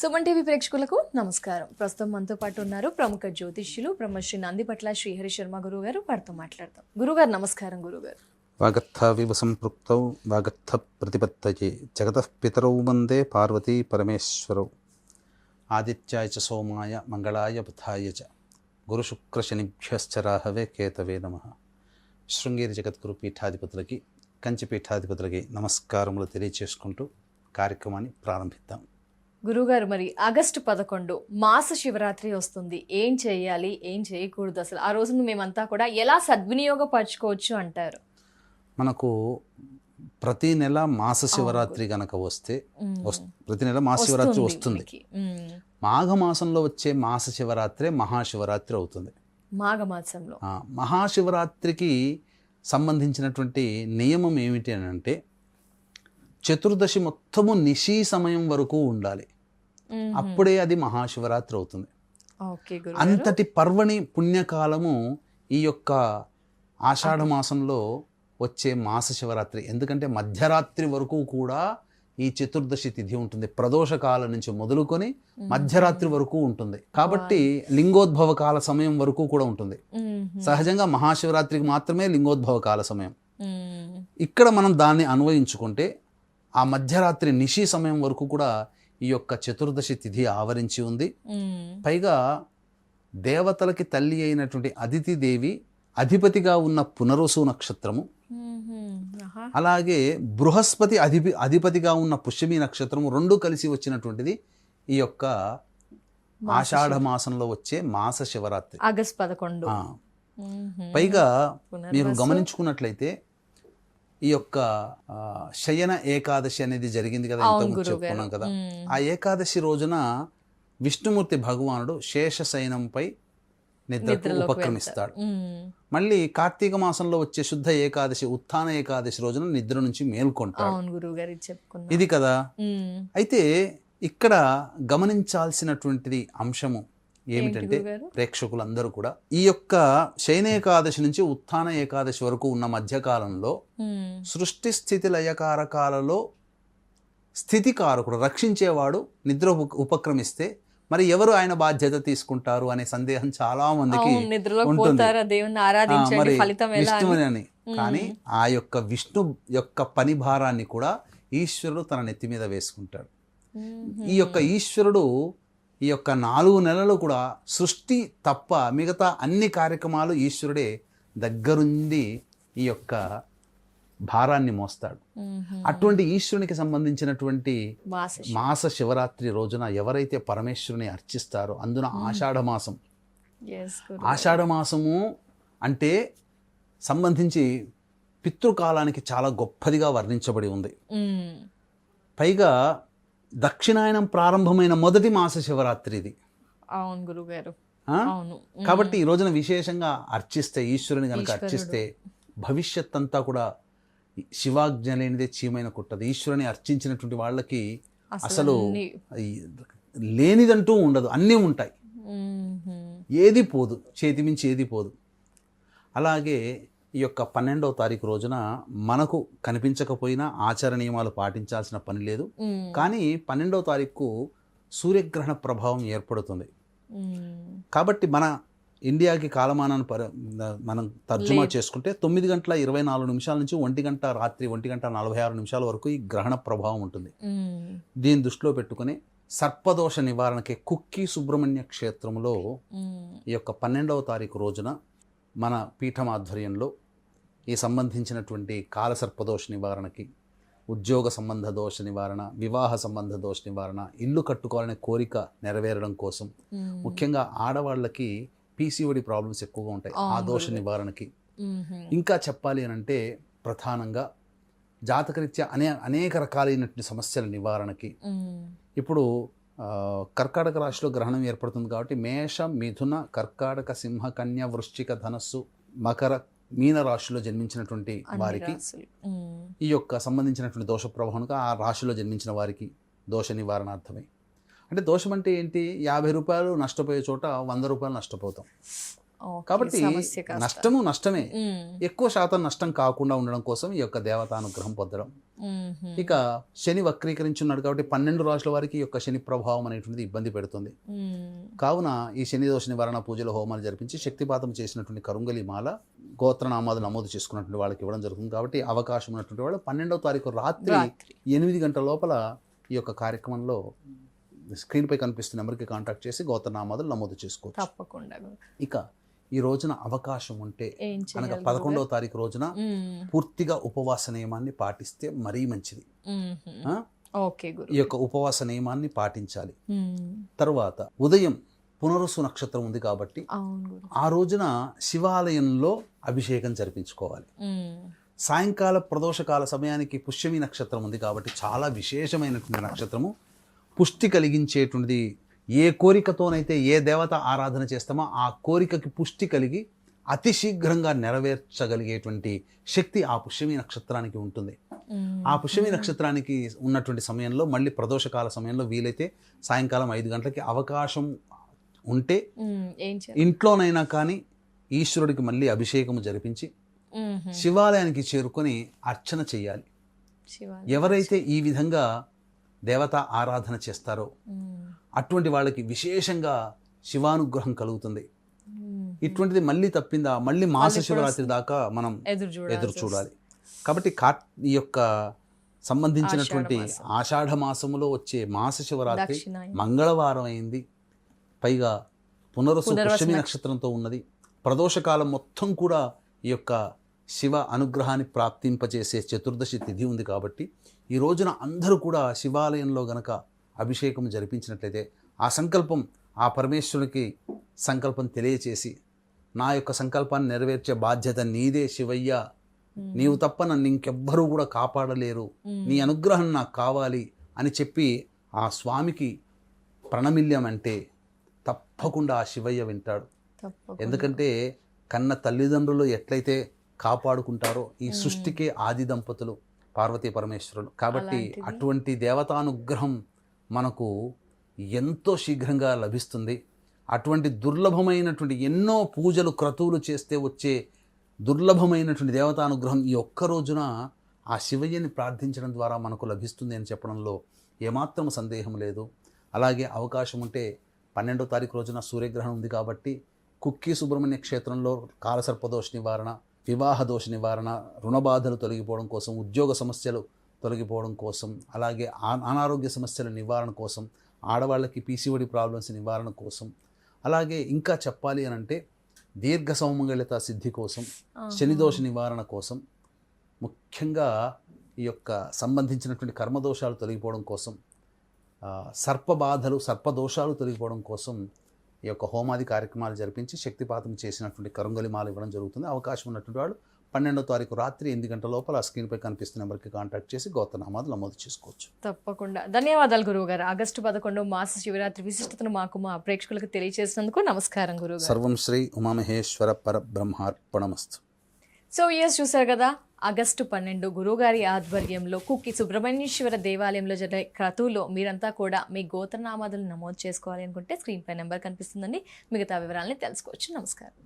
Suman TV ప్రేక్షకులకు నమస్కారం. ప్రస్తుతం మనతో పాటు ఉన్నారు ప్రముఖ జ్యోతిష్యులు బ్రహ్మశ్రీ నందిపట్ల శ్రీహరి శర్మ గురువు గారు. వారితో మాట్లాడతాం. గురుగారు నమస్కారం. గురుగారు, వాగర్థ సంపృక్తౌ వాగర్థ ప్రతిపత్తయే జగతః పితరౌ వందే పార్వతీ పరమేశ్వరౌ ఆదిత్యాయ చ సోమాయ మంగళాయ బుధాయ చ గురుశుక్రశనిభ్యశ్చ రాహవే కేతవే నమః. శృంగేరి జగద్గురు పీఠాధిపతులకి, కంచి పీఠాధిపతులకి నమస్కారములు తెలియచేసుకుంటూ కార్యక్రమాన్ని ప్రారంభిద్దాం. గురుగారు, మరి ఆగస్టు 11 మాస శివరాత్రి వస్తుంది. ఏం చేయాలి, ఏం చేయకూడదు, అసలు ఆ రోజును మేమంతా కూడా ఎలా సద్వినియోగపరచుకోవచ్చు అంటారు? మనకు ప్రతి నెల మాస శివరాత్రి గనక వస్తే ప్రతి నెల మాస శివరాత్రి వస్తుంది. మాఘమాసంలో వచ్చే మాస శివరాత్రే మహాశివరాత్రి అవుతుంది. మాఘమాసంలో మహాశివరాత్రికి సంబంధించినటువంటి నియమం ఏమిటి అని అంటే, చతుర్దశి మొత్తము నిశీ సమయం వరకు ఉండాలి. అప్పుడే అది మహాశివరాత్రి అవుతుంది. అంతటి పర్వణి పుణ్యకాలము ఈ యొక్క ఆషాఢ మాసంలో వచ్చే మాస శివరాత్రి. ఎందుకంటే మధ్యరాత్రి వరకు కూడా ఈ చతుర్దశి తిథి ఉంటుంది. ప్రదోష కాలం నుంచి మొదలుకొని మధ్యరాత్రి వరకు ఉంటుంది. కాబట్టి లింగోద్భవ కాల సమయం వరకు కూడా ఉంటుంది. సహజంగా మహాశివరాత్రికి మాత్రమే లింగోద్భవ కాల సమయం. ఇక్కడ మనం దాన్ని అన్వయించుకుంటే ఆ మధ్యరాత్రి నిశీ సమయం వరకు కూడా ఈ యొక్క చతుర్దశి తిథి ఆవరించి ఉంది. పైగా దేవతలకి తల్లి అయినటువంటి అదితి దేవి అధిపతిగా ఉన్న పునరుసు నక్షత్రము, అలాగే బృహస్పతి అధిపతిగా ఉన్న పుష్యమి నక్షత్రము రెండు కలిసి వచ్చినటువంటిది ఈ యొక్క ఆషాఢ మాసంలో వచ్చే మాస శివరాత్రి ఆగస్ట్ 11. పైగా మీరు గమనించుకున్నట్లయితే ఈ యొక్క శయన ఏకాదశి అనేది జరిగింది కదా, ఇంతకుముందు చెప్పుకున్నాం కదా. ఆ ఏకాదశి రోజున విష్ణుమూర్తి భగవానుడు శేషశయనంపై నిద్రకు ఉపక్రమిస్తాడు. మళ్ళీ కార్తీక మాసంలో వచ్చే శుద్ధ ఏకాదశి ఉత్థాన ఏకాదశి రోజున నిద్ర నుంచి మేల్కొంటాడు. ఇది కదా. అయితే ఇక్కడ గమనించాల్సినటువంటిది అంశము ఏమిటంటే, ప్రేక్షకులందరూ కూడా ఈ యొక్క శయన ఏకాదశి నుంచి ఉత్థాన ఏకాదశి వరకు ఉన్న మధ్యకాలంలో సృష్టి స్థితి లయకారకాలలో స్థితికారకుడు రక్షించేవాడు నిద్ర ఉపక్రమిస్తే మరి ఎవరు ఆయన బాధ్యత తీసుకుంటారు అనే సందేహం చాలా మందికి ఉంటుంది. విష్ణువని. కానీ ఆ యొక్క విష్ణు యొక్క పని భారాన్ని కూడా ఈశ్వరుడు తన నెత్తి మీద వేసుకుంటాడు. ఈ యొక్క ఈశ్వరుడు ఈ యొక్క 4 నెలలు కూడా సృష్టి తప్ప మిగతా అన్ని కార్యక్రమాలు ఈశ్వరుడే దగ్గరుండి ఈ యొక్క భారాన్ని మోస్తాడు. అటువంటి ఈశ్వరునికి సంబంధించినటువంటి మాస శివరాత్రి రోజున ఎవరైతే పరమేశ్వరుని అర్చిస్తారో, అందున ఆషాఢ మాసం, ఆషాఢ మాసము అంటే సంబంధించి పితృకాలానికి చాలా గొప్పదిగా వర్ణించబడి ఉంది. పైగా దక్షిణాయనం ప్రారంభమైన మొదటి మాస శివరాత్రి ఇది. అవును గురుగారు. కాబట్టి ఈ రోజున విశేషంగా అర్చిస్తే, ఈశ్వరుని కనుక అర్చిస్తే భవిష్యత్ అంతా కూడా శివాజ్ఞ లేనిదే చీమైన కుట్టదు. ఈశ్వరుని అర్చించినటువంటి వాళ్ళకి అసలు లేనిదంటూ ఉండదు, అన్నీ ఉంటాయి. ఏది పోదు, చేతి మించి ఏది పోదు. అలాగే ఈ యొక్క 12వ తారీఖు రోజున మనకు కనిపించకపోయినా ఆచార నియమాలు పాటించాల్సిన పని లేదు. కానీ 12వ తారీఖు సూర్యగ్రహణ ప్రభావం ఏర్పడుతుంది. కాబట్టి మన ఇండియాకి కాలమానాన్ని మనం తర్జుమా చేసుకుంటే 9 గంటల 24 నిమిషాల నుంచి 1 గంట రాత్రి 1 గంట 46 నిమిషాల వరకు ఈ గ్రహణ ప్రభావం ఉంటుంది. దీన్ని దృష్టిలో పెట్టుకుని సర్పదోష నివారణకి కుక్కి సుబ్రహ్మణ్య క్షేత్రంలో ఈ యొక్క 12వ తారీఖు రోజున మన పీఠం ఆధ్వర్యంలో ఈ సంబంధించినటువంటి కాలసర్పదోష నివారణకి, ఉద్యోగ సంబంధ దోష నివారణ, వివాహ సంబంధ దోష నివారణ, ఇల్లు కట్టుకోవాలనే కోరిక నెరవేరడం కోసం, ముఖ్యంగా ఆడవాళ్ళకి పీసీఓడి ప్రాబ్లమ్స్ ఎక్కువగా ఉంటాయి, ఆ దోష నివారణకి. ఇంకా చెప్పాలి అని అంటే ప్రధానంగా జాతకరీత్యా అనేక రకాలైనటువంటి సమస్యల నివారణకి. ఇప్పుడు కర్కాటక రాశిలో గ్రహణం ఏర్పడుతుంది కాబట్టి మేష, మిథున, కర్కాటక, సింహ, కన్య, వృశ్చిక, ధనస్సు, మకర, మీన రాశిలో జన్మించినటువంటి వారికి ఈ యొక్క సంబంధించినటువంటి దోష ప్రభావం ఆ రాశిలో జన్మించిన వారికి దోష నివారణార్థమై. అంటే దోషం అంటే ఏంటి? 50 రూపాయలు నష్టపోయే చోట 100 రూపాయలు నష్టపోతాం. ఓకే, కాబట్టి సమస్య కాస్త. నష్టము నష్టమే. మ్మ్. ఎక్కువ శాతం నష్టం కాకుండా ఉండడం కోసం ఈ యొక్క దేవతానుగ్రహం పొందడం. మ్మ్. ఇక శని వక్రీకరించున్నాడు కాబట్టి 12 రాశుల వారికి ఈ యొక్క శని ప్రభావం అనేటువంటిది ఇబ్బంది పెడుతుంది. మ్మ్. కావున ఈ శని దోష నివారణ పూజలు హోమాలు జరిపించి శక్తిపాతం చేసినటువంటి కరుంగలి మాల గోత్రనామాలు నమోదు చేసుకున్నటువంటి వాళ్ళకి ఇవ్వడం జరుగుతుంది. కాబట్టి అవకాశం ఉన్నటువంటి వాళ్ళు 12వ తారీఖు రాత్రి 8 గంటల లోపల ఈ యొక్క కార్యక్రమంలో స్క్రీన్పై కనిపిస్తున్న నెంబర్కి కాంటాక్ట్ చేసి గోత్రనామాలు నమోదు చేసుకోవచ్చు. తప్పకుండా. ఇక ఈ రోజున అవకాశం ఉంటే ఏం అనగా చేయాలి? 11వ తారీఖు రోజున మ్మ్. పూర్తిగా ఉపవాస నియమాన్ని పాటిస్తే మరీ మంచిది. మ్మ్. ఆ? ఓకే గురు. ఈ యొక్క ఉపవాస నియమాన్ని పాటించాలి. మ్మ్. తర్వాత ఉదయం పునరుసు నక్షత్రం ఉంది కాబట్టి అవును గురు. ఆ రోజున శివాలయంలో అభిషేకం జరిపించుకోవాలి. మ్మ్. సాయంకాల ప్రదోషకాల సమయానికి పుష్యమి నక్షత్రం ఉంది కాబట్టి చాలా విశేషమైనటువంటి నక్షత్రము. పుష్టి కలిగించేటువంటిది. ఏ కోరికతోనైతే ఏ దేవత ఆరాధన చేస్తామో ఆ కోరికకి పుష్టి కలిగి అతి శీఘ్రంగా నెరవేర్చగలిగేటువంటి శక్తి ఆ పుష్యమి నక్షత్రానికి ఉంటుంది. మ్మ్. ఆ పుష్యమి నక్షత్రానికి ఉన్నటువంటి సమయంలో మళ్ళీ ప్రదోషకాల సమయంలో వీలైతే సాయంకాలం 5 గంటలకి అవకాశం ఉంటే మ్మ్. ఏం చేయాలి? ఇంట్లోనైనా కానీ ఈశ్వరుడికి మళ్ళీ అభిషేకము జరిపించి మ్మ్. శివాలయానికి చేరుకొని అర్చన చేయాలి. శివాలయం. ఎవరైతే ఈ విధంగా దేవతా ఆరాధన చేస్తారో మ్మ్. అటువంటి వాళ్ళకి విశేషంగా శివానుగ్రహం కలుగుతుంది. మ్మ్. ఇటువంటిది మళ్ళీ తప్పిందా మళ్ళీ మాస మళ్ళీ శివరాత్రి దాకా మనం ఎదురు ఎదురు చూడాలి. చూడాలి. కాబట్టి ఈ యొక్క సంబంధించినటువంటి ఆషాఢ మాసములో వచ్చే మాస శివరాత్రి దక్షిణాయనం. మంగళవారం అయింది. పైగా పునరుసు పునర్వసు పుష్యమి నక్షత్రంతో ఉన్నది. ప్రదోషకాలం మొత్తం కూడా ఈ యొక్క శివ అనుగ్రహాన్ని ప్రాప్తింపచేసే చతుర్దశి తిథి ఉంది. కాబట్టి ఈ రోజున అందరూ కూడా శివాలయంలో గనక అభిషేకం జరిపించినట్లయితే ఆ సంకల్పం ఆ పరమేశ్వరునికి సంకల్పం తెలియచేసి నా యొక్క సంకల్పాన్ని నెరవేర్చే బాధ్యత నీదే శివయ్య, నీవు తప్ప నన్ను ఇంకెవ్వరూ కూడా కాపాడలేరు, నీ అనుగ్రహం నాకు కావాలి అని చెప్పి ఆ స్వామికి ప్రణమిల్యమంటే తప్పకుండా ఆ శివయ్య వింటాడు. తప్పకుండా. ఎందుకంటే కన్న తల్లిదండ్రులు ఎట్లయితే కాపాడుకుంటారో ఈ సృష్టికే ఆది దంపతులు పార్వతీ పరమేశ్వరులు. కాబట్టి అలాంటిది. అటువంటి దేవతానుగ్రహం మనకు ఎంతో శీఘ్రంగా లభిస్తుంది. అటువంటి దుర్లభమైనటువంటి ఎన్నో పూజలు క్రతువులు చేస్తే వచ్చే దుర్లభమైనటువంటి దేవతానుగ్రహం ఈ ఒక్క రోజున ఆ శివయ్యని ప్రార్థించడం ద్వారా మనకు లభిస్తుంది అని చెప్పడంలో ఏమాత్రం సందేహం లేదు. అలాగే అవకాశం ఉంటే 12వ తారీఖు రోజున సూర్యగ్రహణం ఉంది కాబట్టి కుక్కి సుబ్రహ్మణ్య క్షేత్రంలో కాలసర్పదోష నివారణ, వివాహ దోష నివారణ, రుణబాధలు తొలగిపోవడం కోసం, ఉద్యోగ సమస్యలు తొలగిపోవడం కోసం, అలాగే అనారోగ్య సమస్యల నివారణ కోసం, ఆడవాళ్ళకి పీసీఓడి ప్రాబ్లమ్స్ నివారణ కోసం, అలాగే ఇంకా చెప్పాలి అని అంటే దీర్ఘ సౌమంగళ్యత సిద్ధి కోసం, శనిదోష నివారణ కోసం, ముఖ్యంగా ఈ యొక్క సంబంధించినటువంటి కర్మదోషాలు తొలగిపోవడం కోసం, సర్పబాధలు సర్పదోషాలు తొలగిపోవడం కోసం ఈ యొక్క హోమాది కార్యక్రమాలు జరిపించి శక్తిపాతం చేసినటువంటి కరుంగలి మాల ఇవ్వడం జరుగుతుంది. అవకాశం ఉన్నటువంటి వాళ్ళు 12వ తారీఖు రాత్రి 8 గంటల లోపల స్క్రీన్పై కనిపిస్తున్న నెంబర్కి కాంటాక్ట్ చేసి గోత్రనామాలు నమోదు చేసుకోవచ్చు. తప్పకుండా. ధన్యవాదాలు గురువు గారు. ఆగస్టు 11 మాస శివరాత్రి విశిష్టతను మాకు మా ప్రేక్షకులకు తెలియజేసినందుకు నమస్కారం గురువు గారు. సర్వం శ్రీ ఉమామహేశ్వర పరబ్రహ్మార్పణమస్తు. సో ఇయర్స్ చూసారు కదా, ఆగస్టు 12 గురువుగారి ఆధ్వర్యంలో కుక్కి సుబ్రహ్మణ్యేశ్వర దేవాలయంలో జరిగే క్రతువులో మీరంతా కూడా మీ గోత్రనామాదులు నమోదు చేసుకోవాలి అనుకుంటే స్క్రీన్ పై నెంబర్ కనిపిస్తుందండి. మిగతా వివరాలని తెలుసుకోవచ్చు. నమస్కారం.